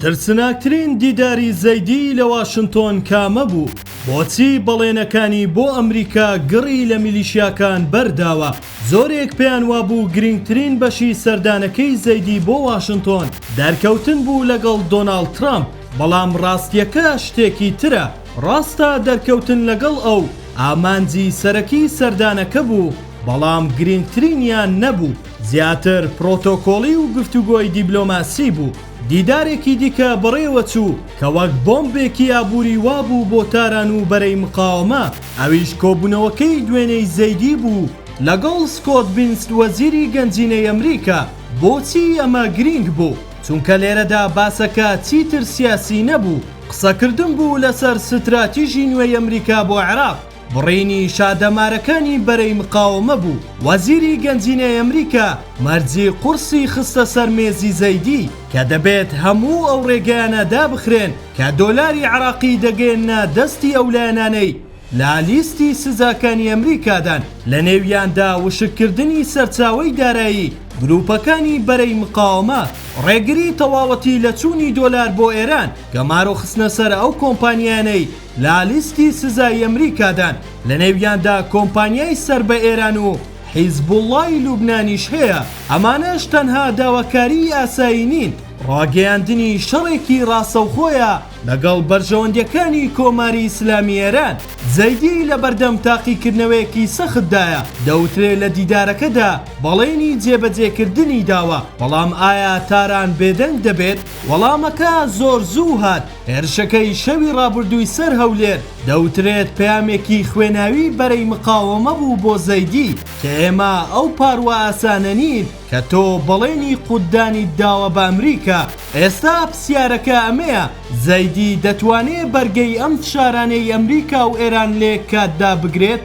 ترسناکترین دیداری زەیدی لە واشنتۆن کامە بوو؟ بۆچی بەڵێنەکانی بۆ ئەمریکا گڕی لە میلیشیاکان بەرداوە؟ زۆرێک پێیان وابوو گرنگترین بەشی سەردانەکەی زەیدی بۆ واشنتۆن دەرکەوتن بوو لەگەڵ دۆناڵد ترامپ، بەڵام ڕاستیەکە شتێکی ترە. ڕاستە دەرکەوتن لەگەڵ ئەو ئامانجی سەرەکی سەردانەکە بوو، بەڵام گرنگترینیان نەبوو، زیاتر پرۆتۆکۆڵی و گفتوگۆی دیبلۆماسی بوو. دیدارێکی دیکە بەڕێوە چوو کە وەک بۆمبێکی ئابووری وابوو بۆ تاران و بەرەی مقاومە، ئەویش کۆبوونەوەکەی دوێنەی زەیدی بوو لەگەڵ سکۆت بینست وەزیری گەنجینەی ئەمریکا. بۆچی ئەمە گرنگ بوو؟ چونکە لێرەدا باسەکە چیتر سیاسی نەبوو، قسەکردن بوو لەسەر ستراتیژی نوێی ئەمریکا بۆ عێراق، بڕینی شادەمارەکانی بەرەی مقاومە بوو. وەزیری گەنجینەی ئەمریکا مەرجی قورسی خستە سەر مێزی زەیدی کە دەبێت هەموو ئەو ڕێگەیانە دابخرێن کە دۆلاری عێراقی دەگەێنە دەستی ئەو لایەنانەی لا لیستی سزاکانی ئەمریکادان، لە نێویاندا وشکردنی سەرچاوەی دارایی گروپەکانی بەرەی مقاومە، ڕێگری تەواوەتی لە چوونی دۆلار بۆ ئێران، گەمارۆ خستنە سەر ئەو کۆمپانیانەی لا لیستی سزای ئەمریکادان، لە نێویاندا کۆمپانیای سەر بە ئێران و حیزبوڵڵای لوبنانیش هەیە. ئەمانەش تەنها داواکاری ئاسایی نین، ڕاگەیاندنی شەڕێکی ڕاستەوخۆیە لەگەڵ بەرژەوەندەکانی کۆماری ئیسلامی ئێران. زەیدی لە بەردەم تاقیکردنەوەیەکی سەختدایە، دەوترێت لە دیدارەکەدا بەڵێنی جێبەجێکردنی داوە، بەڵام ئایا تاران بێدەنگ دەبێت؟ وەڵامەکە زۆر زوو هات. هێرشەکەی شەوی ڕابردووی سەر هەولێر دەوترێت پەیامێکی خوێناوی بەرەی مقاومە بوو بۆ زەیدی کە ئێمە ئەو پاروە ئاسانە نین کە تۆ بەڵێنی قوددانی داوە بە ئەمریکا. ئێستا پرسیارەکە ئەمەیە، زەیدی دەتوانێت بەرگەی ئەم فشارانەی ئەمریکا و ئێران لێ کاتدا بگرێت؟